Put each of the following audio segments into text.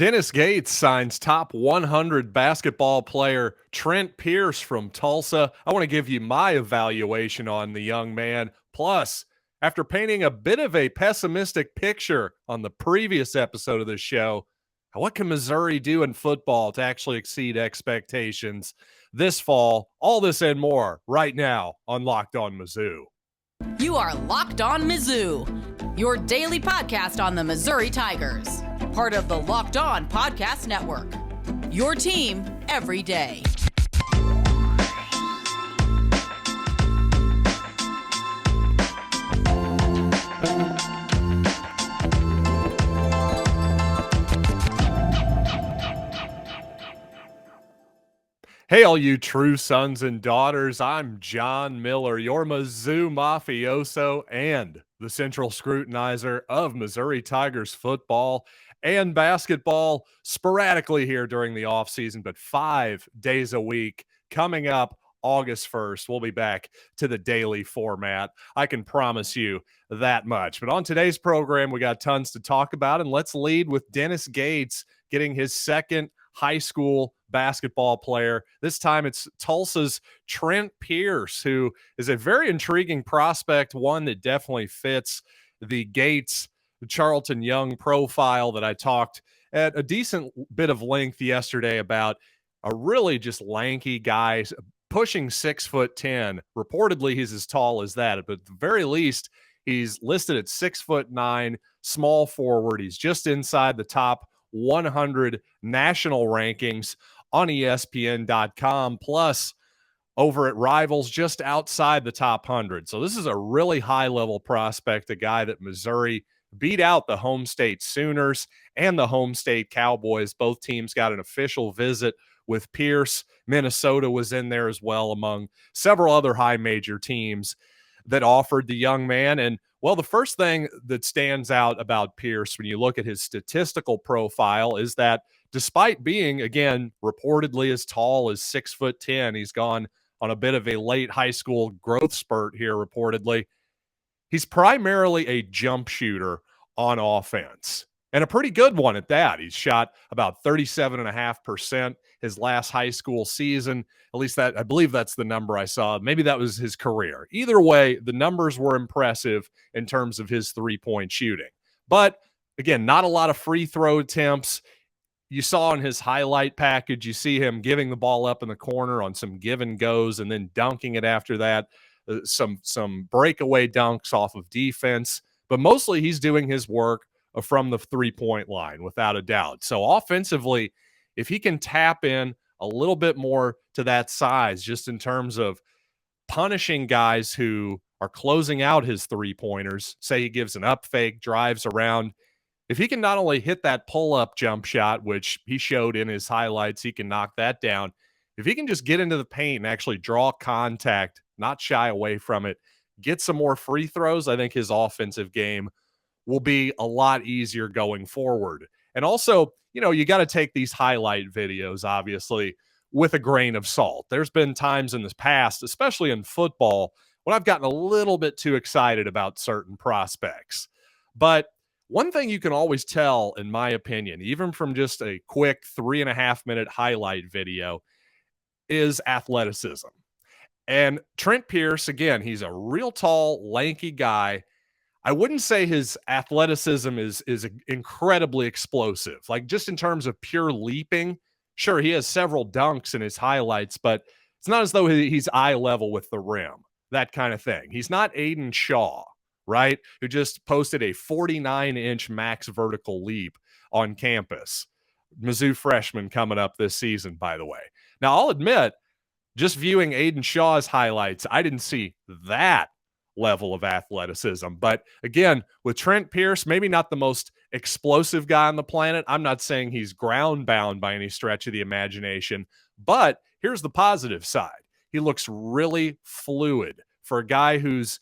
Dennis Gates signs top 100 basketball player Trent Pierce from Tulsa. I want to give you my evaluation on the young man. Plus, after painting a bit of a pessimistic picture on the previous episode of the show, what can Missouri do in football to actually exceed expectations this fall? All this and more right now on Locked On Mizzou. You are Locked On Mizzou, your daily podcast on the Missouri Tigers. Part of the Locked On Podcast Network. Your team every day. Hey, all you true sons and daughters, I'm John Miller, your Mizzou mafioso and the central scrutinizer of Missouri Tigers football and basketball, sporadically here during the offseason, but 5 days a week. Coming up August 1st, we'll be back to the daily format. I can promise you that much. But on today's program, we got tons to talk about, and let's lead with Dennis Gates getting his second high school basketball player. This time it's Tulsa's Trent Pierce, who is a very intriguing prospect, one that definitely fits the Gates Charlton Young profile that I talked at a decent bit of length yesterday about. A really just lanky guy pushing 6'10". Reportedly he's as tall as that, but at the very least he's listed at 6'9", small forward. He's just inside the top 100 national rankings on ESPN.com, plus over at Rivals just outside the top 100. So this is a really high-level prospect, a guy that Missouri beat out the home state Sooners and the home state Cowboys. Both teams got an official visit with Pierce. Minnesota was in there as well, among several other high major teams that offered the young man. And well, the first thing that stands out about Pierce when you look at his statistical profile is that despite being, again, reportedly as tall as 6'10", he's gone on a bit of a late high school growth spurt here, reportedly. He's primarily a jump shooter on offense, and a pretty good one at that. He's shot about 37.5% his last high school season. At least that, I believe that's the number I saw. Maybe that was his career. Either way, the numbers were impressive in terms of his three-point shooting. But again, not a lot of free throw attempts. You saw in his highlight package, you see him giving the ball up in the corner on some give and goes and then dunking it after that. Some breakaway dunks off of defense. But mostly he's doing his work from the three-point line, without a doubt. So offensively, if he can tap in a little bit more to that size, just in terms of punishing guys who are closing out his three-pointers, say he gives an up fake, drives around, if he can not only hit that pull-up jump shot, which he showed in his highlights, he can knock that down. If he can just get into the paint and actually draw contact, not shy away from it, get some more free throws, I think his offensive game will be a lot easier going forward. And also, you got to take these highlight videos, obviously, with a grain of salt. There's been times in the past, especially in football, when I've gotten a little bit too excited about certain prospects. But one thing you can always tell, in my opinion, even from just a quick 3.5-minute highlight video, is athleticism. And Trent Pierce, again, he's a real tall, lanky guy. I wouldn't say his athleticism is incredibly explosive. Like, just in terms of pure leaping, sure, he has several dunks in his highlights, but it's not as though he's eye level with the rim, that kind of thing. He's not Aiden Shaw, right, who just posted a 49-inch max vertical leap on campus. Mizzou freshman coming up this season, by the way. Now, I'll admit, just viewing Aiden Shaw's highlights, I didn't see that level of athleticism. But again, with Trent Pierce, maybe not the most explosive guy on the planet. I'm not saying he's ground bound by any stretch of the imagination, but here's the positive side. He looks really fluid for a guy who's,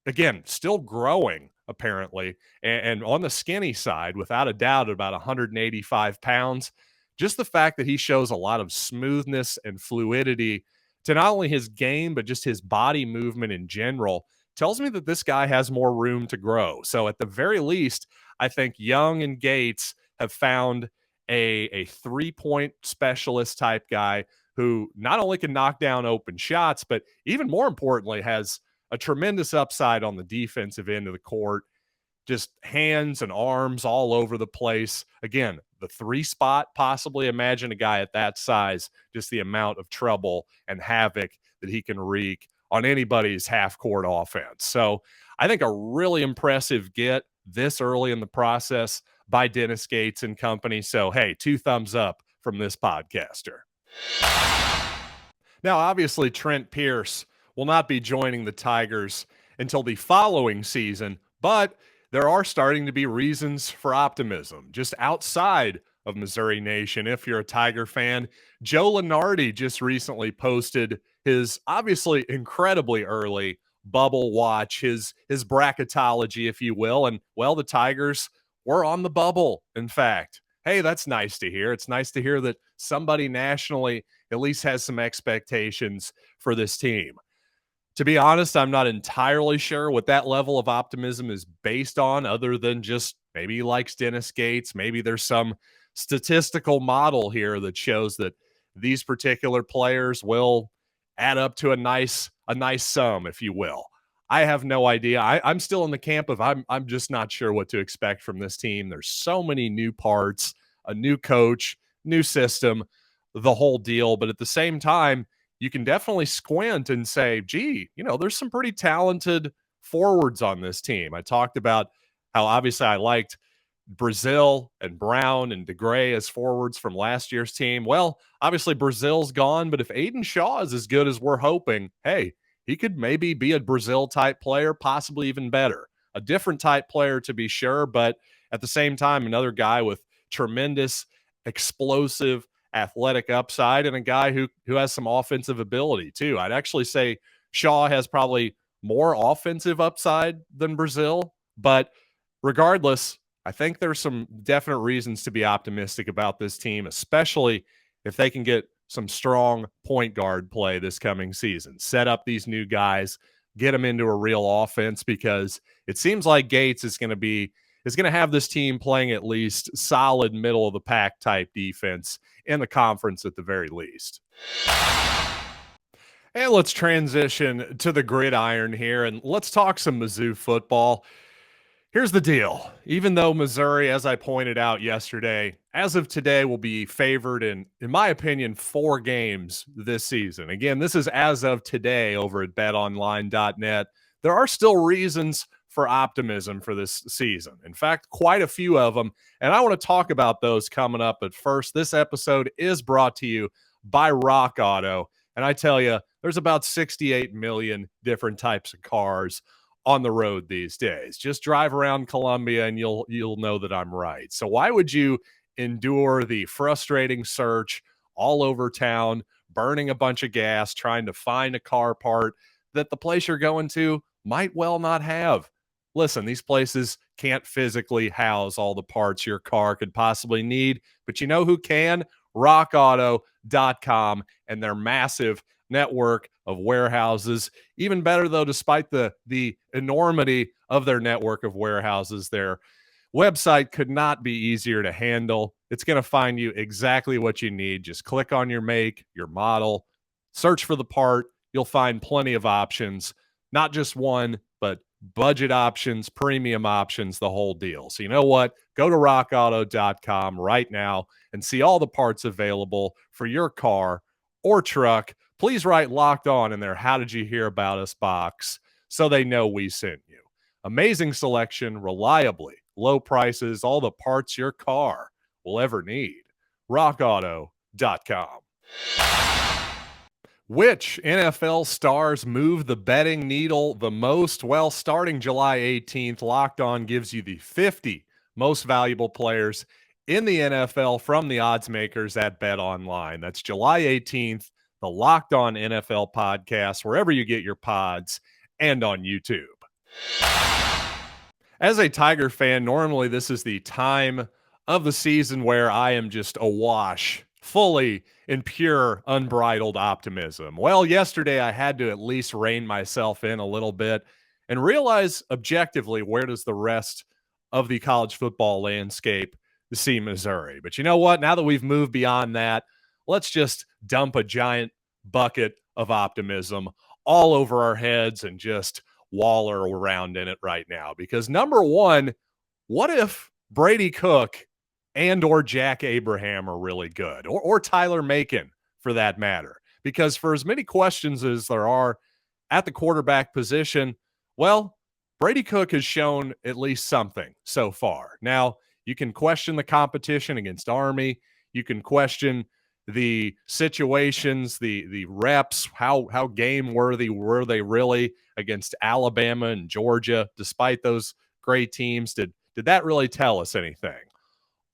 again, still growing, apparently, and on the skinny side, without a doubt, about 185 pounds. Just the fact that he shows a lot of smoothness and fluidity to not only his game, but just his body movement in general, tells me that this guy has more room to grow. So at the very least, I think Young and Gates have found a 3-point specialist type guy who not only can knock down open shots, but even more importantly, has a tremendous upside on the defensive end of the court. Just hands and arms all over the place. Again, the 3 spot, possibly imagine a guy at that size, just the amount of trouble and havoc that he can wreak on anybody's half court offense. So I think a really impressive get this early in the process by Dennis Gates and company. So, hey, 2 thumbs up from this podcaster. Now, obviously, Trent Pierce will not be joining the Tigers until the following season, but there are starting to be reasons for optimism just outside of Missouri Nation. If you're a Tiger fan, Joe Lunardi just recently posted his obviously incredibly early bubble watch, his bracketology, if you will. And, well, the Tigers were on the bubble, in fact. Hey, that's nice to hear. It's nice to hear that somebody nationally at least has some expectations for this team. To be honest, I'm not entirely sure what that level of optimism is based on, other than just maybe he likes Dennis Gates. Maybe there's some statistical model here that shows that these particular players will add up to a nice sum, if you will. I have no idea. I'm still in the camp of I'm just not sure what to expect from this team. There's so many new parts, a new coach, new system, the whole deal. But at the same time, you can definitely squint and say, gee, there's some pretty talented forwards on this team. I talked about how obviously I liked Brazil and Brown and DeGray as forwards from last year's team. Well, obviously Brazil's gone, but if Aiden Shaw is as good as we're hoping, hey, he could maybe be a Brazil type player, possibly even better. A different type player to be sure, but at the same time, another guy with tremendous, explosive, athletic upside, and a guy who has some offensive ability too. I'd actually say Shaw has probably more offensive upside than Brazil, but regardless, I think there's some definite reasons to be optimistic about this team, especially if they can get some strong point guard play this coming season. Set up these new guys, get them into a real offense, because it seems like Gates is going to have this team playing at least solid middle of the pack type defense in the conference at the very least. And let's transition to the gridiron here, and let's talk some Mizzou football. Here's the deal. Even though Missouri, as I pointed out yesterday, as of today will be favored in my opinion, 4 games this season. Again, this is as of today over at betonline.net. There are still reasons for optimism for this season. In fact, quite a few of them. And I want to talk about those coming up. But first, this episode is brought to you by Rock Auto. And I tell you, there's about 68 million different types of cars on the road these days. Just drive around Columbia and you'll know that I'm right. So why would you endure the frustrating search all over town, burning a bunch of gas, trying to find a car part that the place you're going to might well not have? Listen, these places can't physically house all the parts your car could possibly need, but you know who can? rockauto.com and their massive network of warehouses. Even better, though, despite the enormity of their network of warehouses, their website could not be easier to handle. It's going to find you exactly what you need. Just click on your make, your model, search for the part. You'll find plenty of options, not just one, but budget options, premium options, the whole deal. So you know what? Go to rockauto.com right now and see all the parts available for your car or truck. Please write Locked On in their How Did You Hear About Us box so they know we sent you. Amazing selection, reliably low prices, all the parts your car will ever need. rockauto.com. Which NFL stars move the betting needle the most? Well, starting July 18th, Locked On gives you the 50 most valuable players in the NFL from the odds makers at BetOnline. That's July 18th, the Locked On NFL podcast, wherever you get your pods, and on YouTube. As a Tiger fan, normally this is the time of the season where I am just awash, fully in pure, unbridled optimism. Well, yesterday I had to at least rein myself in a little bit and realize objectively, where does the rest of the college football landscape see Missouri. But you know what? Now that we've moved beyond that, let's just dump a giant bucket of optimism all over our heads and just waller around in it right now. Because number one, what if Brady Cook and or Jack Abraham are really good, or Tyler Macon for that matter? Because for as many questions as there are at the quarterback position, well, Brady Cook has shown at least something so far. Now, you can question the competition against Army. You can question the situations, the reps, how game worthy were they really against Alabama and Georgia, despite those great teams? Did that really tell us anything?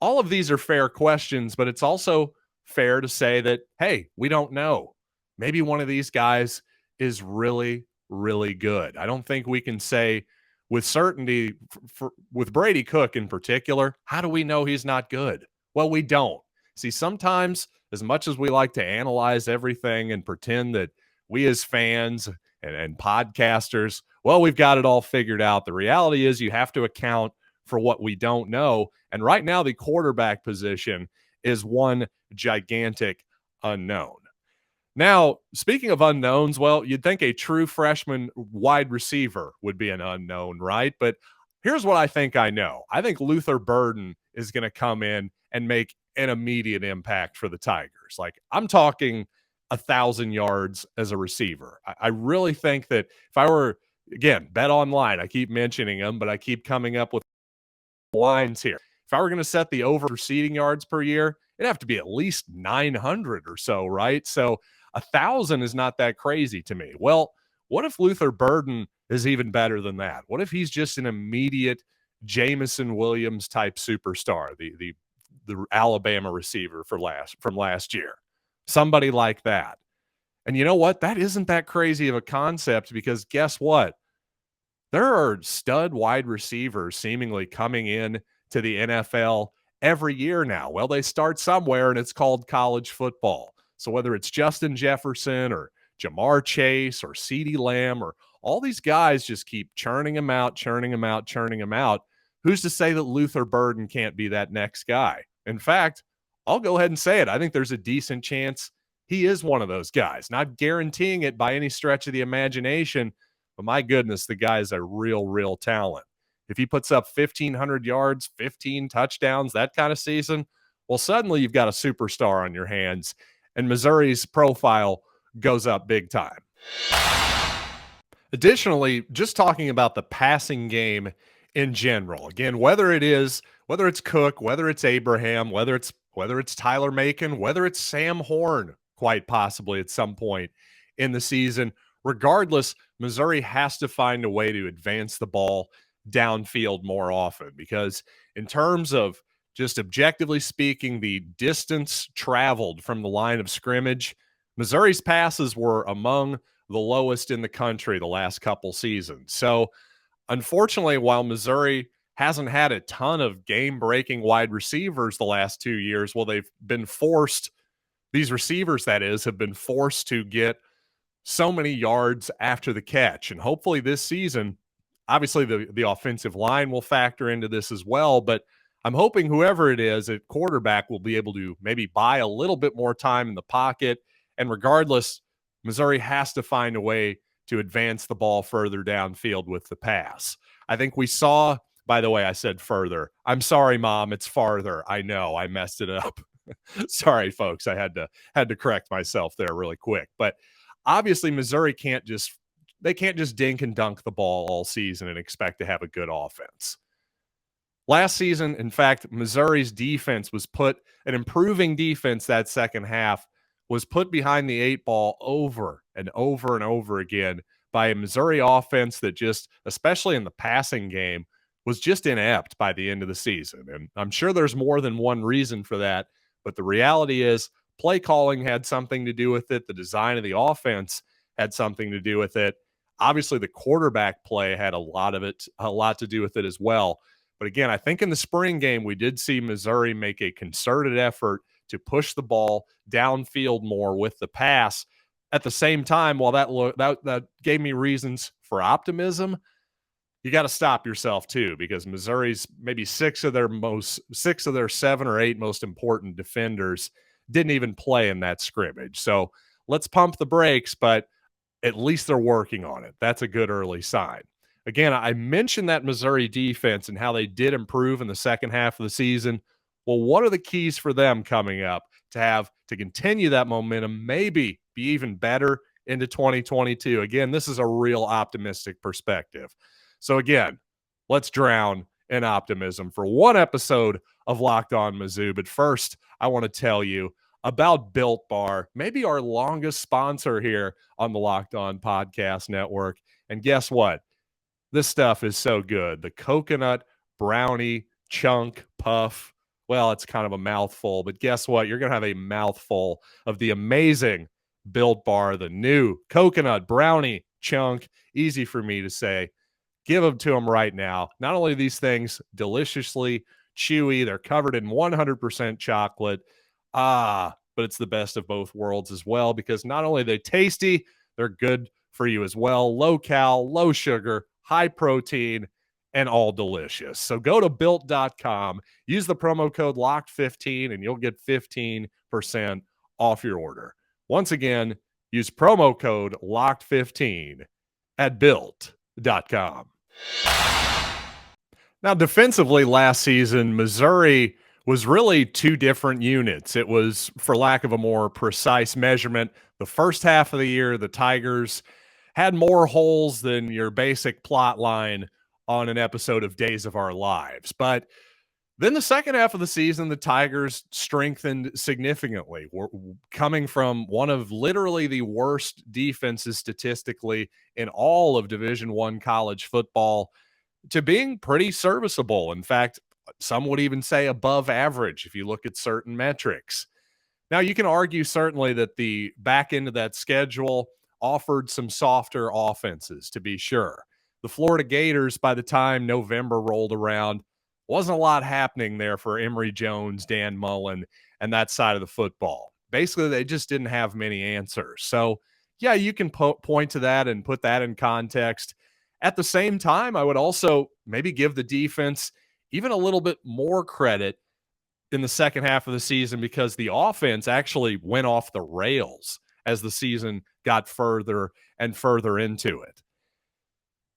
All of these are fair questions, but it's also fair to say that, hey, we don't know. Maybe one of these guys is really, really good. I don't think we can say with certainty with Brady Cook in particular, how do we know he's not good? Well, we don't. See, sometimes as much as we like to analyze everything and pretend that we as fans and podcasters, well, we've got it all figured out. The reality is you have to account for what we don't know. And right now, the quarterback position is one gigantic unknown. Now, speaking of unknowns, well, you'd think a true freshman wide receiver would be an unknown, right? But here's what I think I know. I think Luther Burden is going to come in and make an immediate impact for the Tigers. Like, I'm talking 1,000 yards as a receiver. I really think that if I were, again, Bet Online, I keep mentioning them, but I keep coming up with lines here. If I were going to set the over receiving yards per year, it'd have to be at least 900 or so, right? So 1,000 is not that crazy to me. Well, what if Luther Burden is even better than that? What if he's just an immediate Jameson Williams type superstar, the Alabama receiver from last year? Somebody like that. And you know what? That isn't that crazy of a concept, because guess what? There are stud wide receivers seemingly coming in to the NFL every year now. Well, they start somewhere, and it's called college football. So whether it's Justin Jefferson or Jamar Chase or CeeDee Lamb, or all these guys just keep churning them out. Who's to say that Luther Burden can't be that next guy? In fact, I'll go ahead and say it. I think there's a decent chance he is one of those guys. Not guaranteeing it by any stretch of the imagination, but my goodness, the guy's a real talent. If he puts up 1,500 yards, 15 touchdowns, that kind of season, well, suddenly you've got a superstar on your hands, and Missouri's profile goes up big time. Additionally, just talking about the passing game in general, again, whether it's Cook, whether it's Abraham, whether it's Tyler Macon, whether it's Sam Horn, quite possibly at some point in the season, regardless, Missouri has to find a way to advance the ball downfield more often, because in terms of just objectively speaking, the distance traveled from the line of scrimmage, Missouri's passes were among the lowest in the country the last couple seasons. So unfortunately, while Missouri hasn't had a ton of game-breaking wide receivers the last 2 years, well, these receivers, that is, have been forced to get so many yards after the catch. And hopefully this season, obviously the offensive line will factor into this as well, but I'm hoping whoever it is at quarterback will be able to maybe buy a little bit more time in the pocket. And regardless, Missouri has to find a way to advance the ball further downfield with the pass. I think we saw, by the way, I said further. I'm sorry, Mom, it's farther. I know, I messed it up. Sorry, folks. I had to correct myself there really quick. But obviously, Missouri can't just dink and dunk the ball all season and expect to have a good offense. Last season, in fact, Missouri's defense was an improving defense that second half was put behind the 8 ball over and over again by a Missouri offense that just, especially in the passing game, was just inept by the end of the season. And I'm sure there's more than one reason for that, but the reality is play calling had something to do with it. The design of the offense had something to do with it. Obviously, the quarterback play had a lot to do with it as well. But again, I think in the spring game, we did see Missouri make a concerted effort to push the ball downfield more with the pass. At the same time, while that gave me reasons for optimism, you got to stop yourself too, because Missouri's maybe six of their 7 or 8 most important defenders didn't even play in that scrimmage. So let's pump the brakes, but at least they're working on it. That's a good early sign. Again, I mentioned that Missouri defense and how they did improve in the second half of the season. Well, what are the keys for them coming up to continue that momentum, maybe be even better into 2022? Again, this is a real optimistic perspective. So again, let's drown in optimism for one episode of Locked On Mizzou. But first, I want to tell you about Built Bar, maybe our longest sponsor here on the Locked On Podcast Network. And guess what? This stuff is so good. The coconut brownie chunk puff. Well, it's kind of a mouthful, but guess what? You're going to have a mouthful of the amazing Built Bar, the new coconut brownie chunk. Easy for me to say. Give them to them right now. Not only are these things deliciously chewy, they're covered in 100% chocolate. But it's the best of both worlds as well, because not only are they tasty, they're good for you as well. Low cal, low sugar, high protein, and all delicious. So go to built.com, use the promo code LOCKED15, and you'll get 15% off your order. Once again, use promo code LOCKED15 at built.com. Now, defensively last season, Missouri was really two different units. It was, for lack of a more precise measurement, the first half of the year, the Tigers had more holes than your basic plot line on an episode of Days of Our Lives. But then the second half of the season, the Tigers strengthened significantly. We're coming from one of literally the worst defenses statistically in all of Division I college football to being pretty serviceable. In fact, some would even say above average if you look at certain metrics. Now, you can argue certainly that the back end of that schedule offered some softer offenses, to be sure. The Florida Gators, by the time November rolled around, wasn't a lot happening there for Emory Jones, Dan Mullen, and that side of the football. Basically, they just didn't have many answers. So, yeah, you can point to that and put that in context. At the same time, I would also maybe give the defense even a little bit more credit in the second half of the season, because the offense actually went off the rails as the season got further and further into it.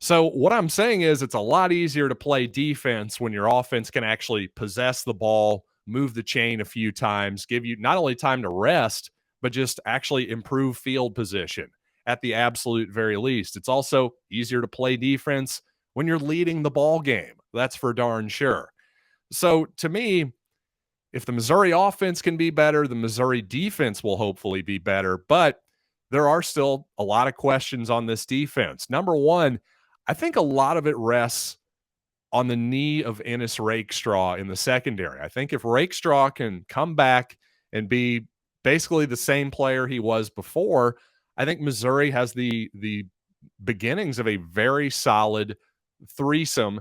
So what I'm saying is it's a lot easier to play defense when your offense can actually possess the ball, move the chain a few times, give you not only time to rest, but just actually improve field position at the absolute very least. It's also easier to play defense when you're leading the ball game. That's for darn sure. So to me, if the Missouri offense can be better, the Missouri defense will hopefully be better. But there are still a lot of questions on this defense. Number one, I think a lot of it rests on the knee of Ennis Rakestraw in the secondary. I think if Rakestraw can come back and be basically the same player he was before, I think Missouri has the beginnings of a very solid threesome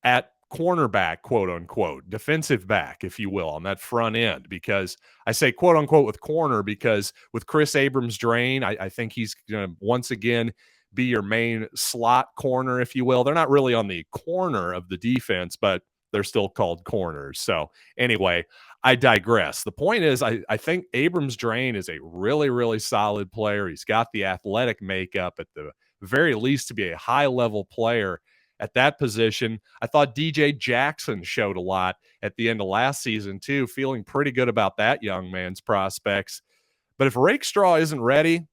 at cornerback, quote unquote, defensive back, if you will, on that front end. Because I say quote unquote with corner because with Chris Abrams-Drain, I think he's going to once again be your main slot corner, if you will. They're not really on the corner of the defense, but they're still called corners. So anyway, I digress. The point is, I think Abrams-Drain is a really, really solid player. He's got the athletic makeup at the very least to be a high-level player at that position. I thought DJ Jackson showed a lot at the end of last season too, feeling pretty good about that young man's prospects. But if Rakestraw isn't ready,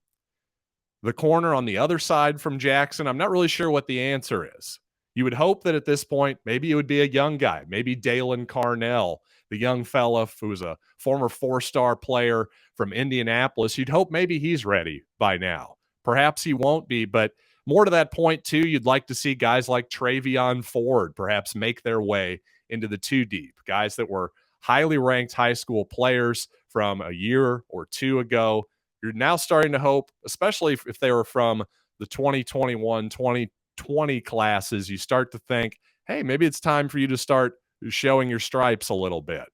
the corner on the other side from Jackson, I'm not really sure what the answer is. You would hope that at this point, maybe it would be a young guy, maybe Dalen Carnell, the young fella who was a former 4-star player from Indianapolis. You'd hope maybe he's ready by now. Perhaps he won't be, but more to that point, too, you'd like to see guys like Travion Ford perhaps make their way into the 2 deep, guys that were highly ranked high school players from a year or two ago. You're now starting to hope, especially if they were from the 2021, 2020 classes, you start to think, hey, maybe it's time for you to start showing your stripes a little bit.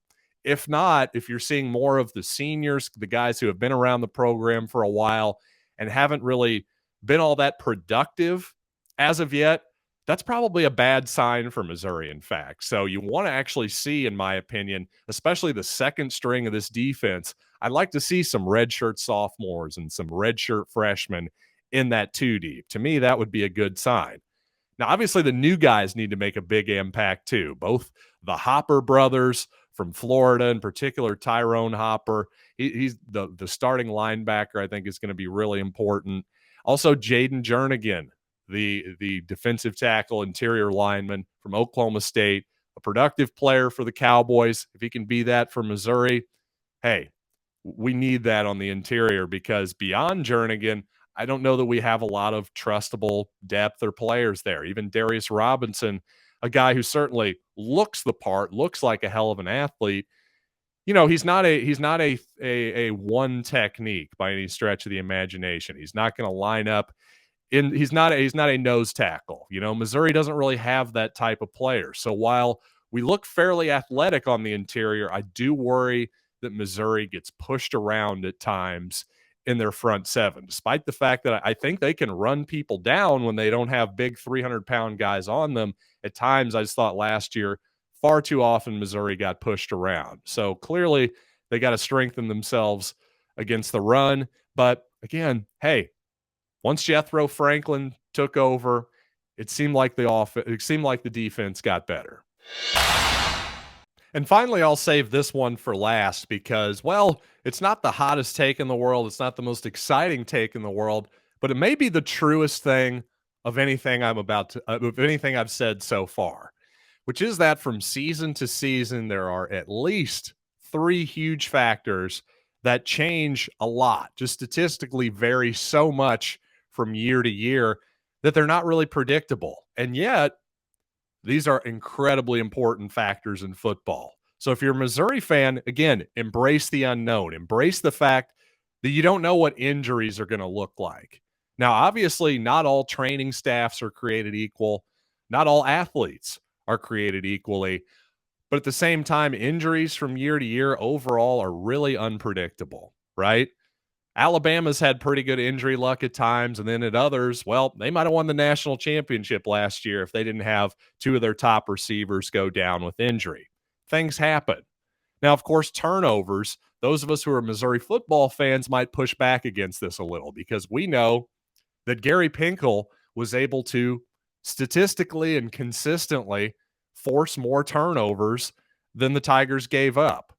If not, if you're seeing more of the seniors, the guys who have been around the program for a while and haven't really been all that productive as of yet, that's probably a bad sign for Missouri, in fact. So you want to actually see, in my opinion, especially the second string of this defense, I'd like to see some redshirt sophomores and some redshirt freshmen in that two deep. To me, that would be a good sign. Now, obviously, the new guys need to make a big impact too. Both the Hopper brothers from Florida, in particular, Tyrone Hopper. He's the starting linebacker, I think, is going to be really important. Also, Jaden Jernigan, the defensive tackle, interior lineman from Oklahoma State, a productive player for the Cowboys. If he can be that for Missouri, hey, we need that on the interior, because beyond Jernigan, I don't know that we have a lot of trustable depth or players there. Even Darius Robinson, a guy who certainly looks the part, looks like a hell of an athlete. You know, he's not a one technique by any stretch of the imagination. He's not going to line up in. He's not a nose tackle. You know, Missouri doesn't really have that type of player. So while we look fairly athletic on the interior, I do worry that Missouri gets pushed around at times in their front seven, despite the fact that I think they can run people down when they don't have big 300-pound guys on them. At times, I just thought last year, far too often Missouri got pushed around. So clearly they got to strengthen themselves against the run. But again, hey, once Jethro Franklin took over, it seemed like the defense got better. And finally, I'll save this one for last because, well, it's not the hottest take in the world. It's not the most exciting take in the world, but it may be the truest thing of anything of anything I've said so far, which is that from season to season, there are at least three huge factors that change a lot, just statistically vary so much from year to year that they're not really predictable. And yet, these are incredibly important factors in football. So if you're a Missouri fan, again, embrace the unknown. Embrace the fact that you don't know what injuries are going to look like. Now, obviously, not all training staffs are created equal. Not all athletes are created equally. But at the same time, injuries from year to year overall are really unpredictable, right? Alabama's had pretty good injury luck at times, and then at others, well, they might have won the national championship last year if they didn't have two of their top receivers go down with injury. Things happen. Now, of course, turnovers, those of us who are Missouri football fans might push back against this a little because we know that Gary Pinkel was able to statistically and consistently force more turnovers than the Tigers gave up.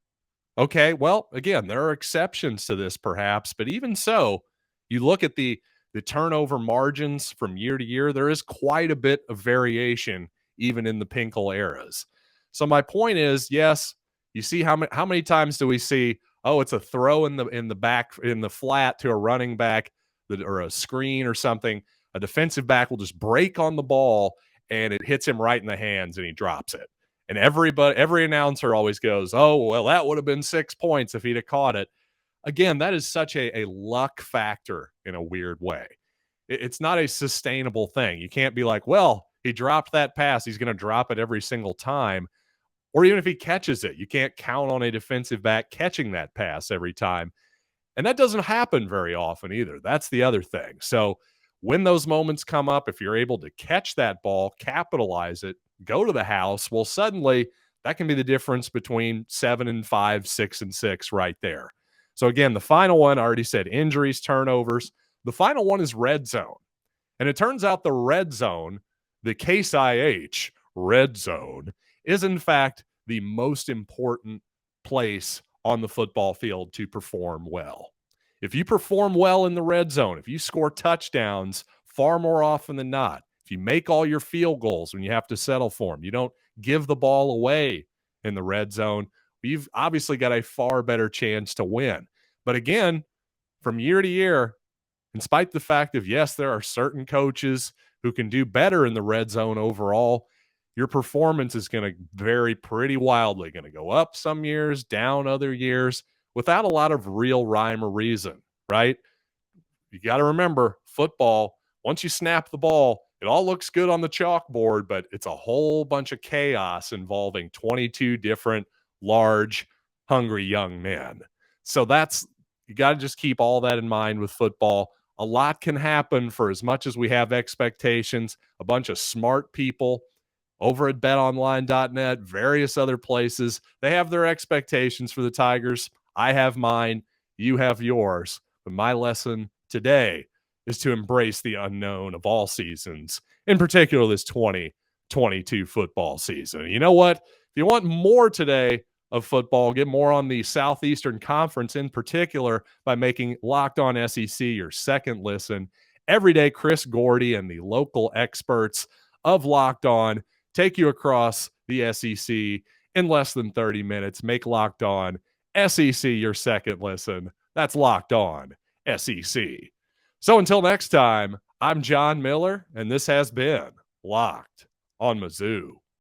Okay, well, again, there are exceptions to this perhaps, but even so, you look at the turnover margins from year to year, there is quite a bit of variation even in the Pinkel eras. So my point is, yes, you see how many times do we see, oh, it's a throw in the back in the flat to a running back or a screen or something, a defensive back will just break on the ball and it hits him right in the hands and he drops it. And every announcer always goes, oh, well, that would have been 6 points if he'd have caught it. Again, that is such a luck factor in a weird way. It's not a sustainable thing. You can't be like, well, he dropped that pass. He's going to drop it every single time. Or even if he catches it, you can't count on a defensive back catching that pass every time. And that doesn't happen very often either. That's the other thing. So when those moments come up, if you're able to catch that ball, capitalize it, go to the house, well, suddenly that can be the difference between 7-5, 6-6 right there. So again, the final one, I already said injuries, turnovers. The final one is red zone. And it turns out the red zone, the Case IH red zone, is in fact the most important place on the football field to perform well. If you perform well in the red zone, if you score touchdowns far more often than not, if you make all your field goals when you have to settle for them, you don't give the ball away in the red zone, you've obviously got a far better chance to win. But again, from year to year, in spite of the fact of, yes, there are certain coaches who can do better in the red zone overall, your performance is going to vary pretty wildly, going to go up some years, down other years, without a lot of real rhyme or reason, right? You got to remember, football, once you snap the ball, it all looks good on the chalkboard, but it's a whole bunch of chaos involving 22 different large, hungry young men. So you got to just keep all that in mind with football. A lot can happen for as much as we have expectations. A bunch of smart people over at betonline.net, various other places, they have their expectations for the Tigers. I have mine. You have yours. But my lesson today is to embrace the unknown of all seasons, in particular this 2022 football season. You know what? If you want more today of football, get more on the Southeastern Conference in particular by making Locked On SEC your second listen. Every day, Chris Gordy and the local experts of Locked On take you across the SEC in less than 30 minutes. Make Locked On SEC your second listen. That's Locked On SEC. So until next time, I'm John Miller, and this has been Locked on Mizzou.